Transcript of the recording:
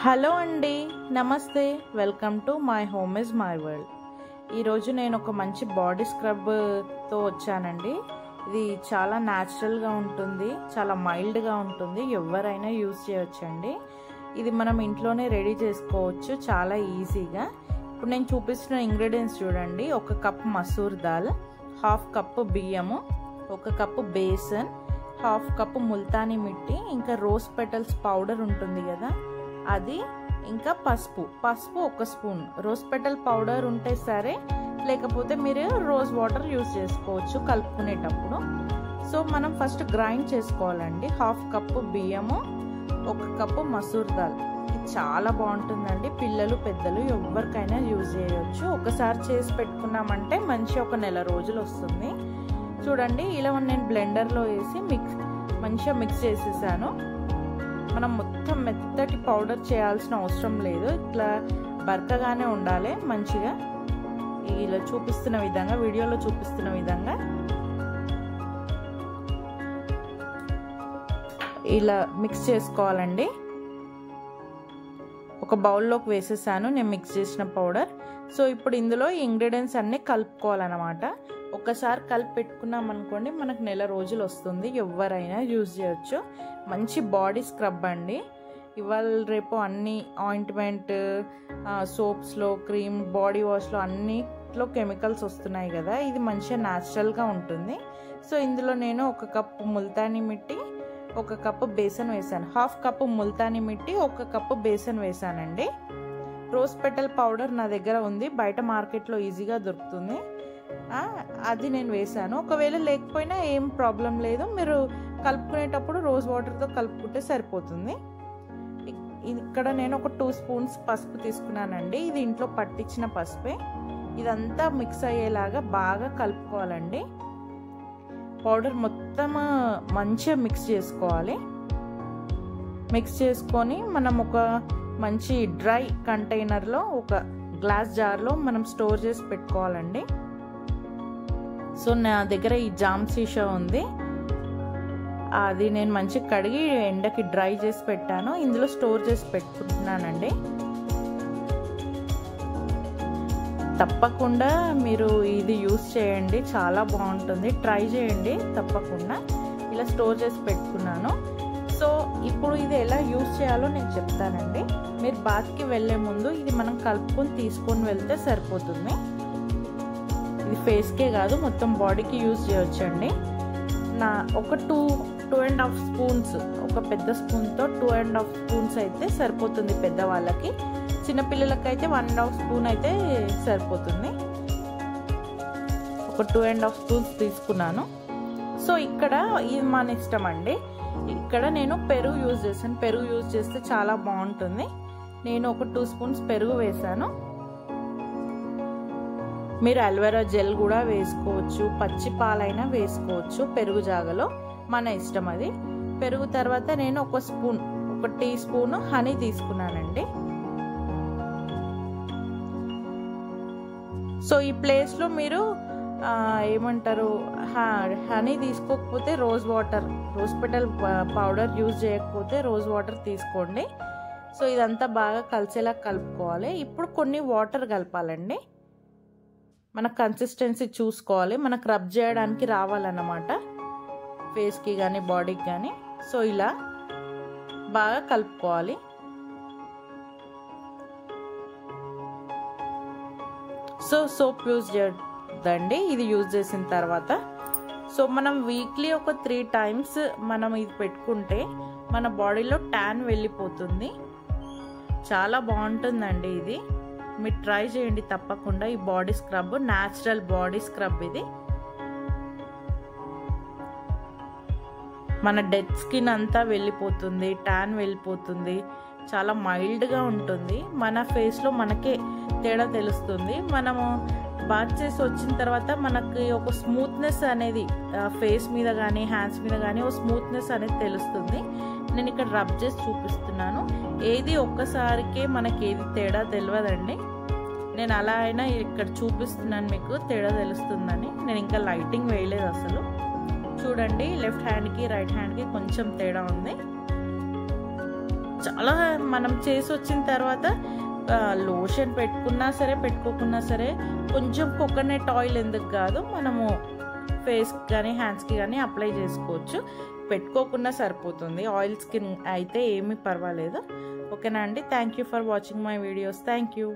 Hello అండి, నమస్తే. Welcome to my home is my world. ఈరోజు నేను ఒక మంచి బాడీ స్క్రబ్తో వచ్చానండి. ఇది చాలా న్యాచురల్గా ఉంటుంది, చాలా మైల్డ్గా ఉంటుంది, ఎవరైనా యూజ్ చేయొచ్చండి. ఇది మనం ఇంట్లోనే రెడీ చేసుకోవచ్చు చాలా ఈజీగా. ఇప్పుడు నేను చూపిస్తున్న ఇంగ్రీడియంట్స్ చూడండి. 1 కప్ మసూర్ దాల్, 1/2 కప్పు బియ్యము, 1 కప్పు బేసన్, 1/2 కప్పు ముల్తానీ మిట్టి, ఇంకా రోజ్ పెటల్స్ పౌడర్ ఉంటుంది కదా అది, ఇంకా పసుపు 1 స్పూన్. రోజ్ పెటల్ పౌడర్ ఉంటే సరే, లేకపోతే మీరు రోజ్ వాటర్ యూజ్ చేసుకోవచ్చు కలుపుకునేటప్పుడు. సో మనం ఫస్ట్ గ్రైండ్ చేసుకోవాలండి. 1/2 కప్పు బియ్యము, 1 కప్పు మసూర్ దాల్. ఇది చాలా బాగుంటుందండి, పిల్లలు పెద్దలు ఎవరికైనా యూజ్ చేయవచ్చు. ఒకసారి చేసి పెట్టుకున్నామంటే మంచి ఒక నెల రోజులు వస్తుంది. చూడండి, ఇలా నేను బ్లెండర్లో వేసి మంచిగా మిక్స్ చేసేసాను. మనం మొత్తం మెత్తటి పౌడర్ చేయాల్సిన అవసరం లేదు, ఇట్లా బరకగానే ఉండాలి మంచిగా. ఇలా చూపిస్తున్న విధంగా, వీడియోలో చూపిస్తున్న విధంగా ఇలా మిక్స్ చేసుకోవాలండి. ఒక బౌల్లోకి వేసేసాను నేను మిక్స్ చేసిన పౌడర్. సో ఇప్పుడు ఇందులో ఈ ఇంగ్రీడియంట్స్ అన్నీ కలుపుకోవాలన్నమాట. ఒకసారి కలిపి పెట్టుకున్నాం అనుకోండి, మనకు నెల రోజులు వస్తుంది, ఎవరైనా యూజ్ చేయొచ్చు. మంచి బాడీ స్క్రబ్ అండి. ఇవాళ రేపు అన్ని ఆయింట్మెంట్, సోప్స్లో, క్రీమ్, బాడీ వాష్లో అన్నిట్లో కెమికల్స్ వస్తున్నాయి కదా, ఇది మంచిగా న్యాచురల్గా ఉంటుంది. సో ఇందులో నేను 1 కప్పు ముల్తానీ మిట్టి, 1 కప్పు బేసన్ వేసాను. 1/2 కప్పు ముల్తానీ మిట్టి, 1 కప్పు బేసన్ వేసానండి. రోజ్ పెటల్ పౌడర్ నా దగ్గర ఉంది, బయట మార్కెట్లో ఈజీగా దొరుకుతుంది, అది నేను వేసాను. ఒకవేళ లేకపోయినా ఏం ప్రాబ్లం లేదు, మీరు కలుపుకునేటప్పుడు రోజ్ వాటర్తో కలుపుకుంటే సరిపోతుంది. ఇక్కడ నేను ఒక 2 స్పూన్స్ పసుపు తీసుకున్నానండి. ఇది ఇంట్లో పట్టించిన పసుపే. ఇదంతా మిక్స్ అయ్యేలాగా బాగా కలుపుకోవాలండి. పౌడర్ మొత్తం మంచిగా మిక్స్ చేసుకోవాలి. మిక్స్ చేసుకొని మనం ఒక మంచి డ్రై కంటైనర్లో, ఒక గ్లాస్ జార్లో మనం స్టోర్ చేసి పెట్టుకోవాలండి. సో నా దగ్గర ఈ జామ్ సీసా ఉంది, అది నేను మంచిగా కడిగి ఎండకి డ్రై చేసి పెట్టాను. ఇందులో స్టోర్ చేసి పెట్టుకుంటున్నానండి. తప్పకుండా మీరు ఇది యూజ్ చేయండి, చాలా బాగుంటుంది, ట్రై చేయండి తప్పకుండా. ఇలా స్టోర్ చేసి పెట్టుకున్నాను. సో ఇప్పుడు ఇది ఎలా యూజ్ చేయాలో నేను చెప్తానండి. మీరు బాత్కి వెళ్ళే ముందు ఇది మనం కలుపుకొని తీసుకొని వెళ్తే సరిపోతుంది. ఇది ఫేస్కే కాదు, మొత్తం బాడీకి యూజ్ చేయొచ్చండి. ఒక 2.5 స్పూన్స్, ఒక పెద్ద స్పూన్తో 2.5 స్పూన్స్ అయితే సరిపోతుంది పెద్దవాళ్ళకి. చిన్నపిల్లలకైతే 1.5 స్పూన్ అయితే సరిపోతుంది. ఒక 2.5 స్పూన్స్ తీసుకున్నాను. సో ఇక్కడ ఇది మన ఇష్టం అండి. ఇక్కడ నేను పెరుగు యూజ్ చేశాను. పెరుగు యూజ్ చేస్తే చాలా బాగుంటుంది. నేను ఒక 2 స్పూన్స్ పెరుగు వేసాను. మీరు అల్వేరా జెల్ కూడా వేసుకోవచ్చు, పచ్చి పాలైనా వేసుకోవచ్చు పెరుగు జాగలో, మన ఇష్టం అది. పెరుగు తర్వాత నేను 1 టీ స్పూన్ హనీ తీసుకున్నానండి. సో ఈ ప్లేస్లో మీరు ఏమంటారు, హనీ తీసుకోకపోతే రోజ్ పెటల్ పౌడర్ యూజ్ చేయకపోతే రోజ్ వాటర్ తీసుకోండి. సో ఇదంతా బాగా కలిసేలా కలుపుకోవాలి. ఇప్పుడు కొన్ని వాటర్ కలపాలండి. మన కన్సిస్టెన్సీ చూసుకోవాలి, మనకు రబ్ చేయడానికి రావాలన్నమాట, ఫేస్కి కానీ బాడీకి కానీ. సో ఇలా బాగా కలుపుకోవాలి. సో సోప్ యూజ్ చేయొద్దండి ఇది యూజ్ చేసిన తర్వాత. సో మనం వీక్లీ ఒక 3 టైమ్స్ మనం ఇది పెట్టుకుంటే మన బాడీలో ట్యాన్ వెళ్ళిపోతుంది. చాలా బాగుంటుందండి ఇది, మీరు ట్రై చేయండి తప్పకుండా. ఈ body scrub natural body scrub ఇది. మన డెడ్ స్కిన్ అంతా వెళ్ళిపోతుంది, ట్యాన్ వెళ్ళిపోతుంది, చాలా మైల్డ్గా ఉంటుంది. మన ఫేస్లో మనకే తేడా తెలుస్తుంది. మనము బాత్ చేసి వచ్చిన తర్వాత మనకి ఒక స్మూత్నెస్ అనేది ఫేస్ మీద కానీ హ్యాండ్స్ మీద కానీ ఒక స్మూత్నెస్ అనేది తెలుస్తుంది. నేను ఇక్కడ రబ్ చేసి చూపిస్తున్నాను. ఏది ఒక్కసారికే మనకి ఏది తేడా తెలియదండి. నేను అలా అయినా ఇక్కడ చూపిస్తున్నాను, మీకు తేడా తెలుస్తుందని. నేను ఇంకా లైటింగ్ వేయలేదు అసలు. చూడండి, లెఫ్ట్ హ్యాండ్కి రైట్ హ్యాండ్కి కొంచెం తేడా ఉంది. చాలా మనం చేసి వచ్చిన తర్వాత లోషన్ పెట్టుకున్నా సరే పెట్టుకోకున్నా సరే కొంచెం కోకోనట్ ఆయిల్ ఎందుకు కాదు మనము ఫేస్కి కానీ హ్యాండ్స్కి కానీ అప్లై చేసుకోవచ్చు. పెట్టుకోకుండా సరిపోతుంది. ఆయిల్ స్కిన్ అయితే ఏమీ పర్వాలేదు. ఓకేనా అండి. Thank you for watching my videos. Thank you.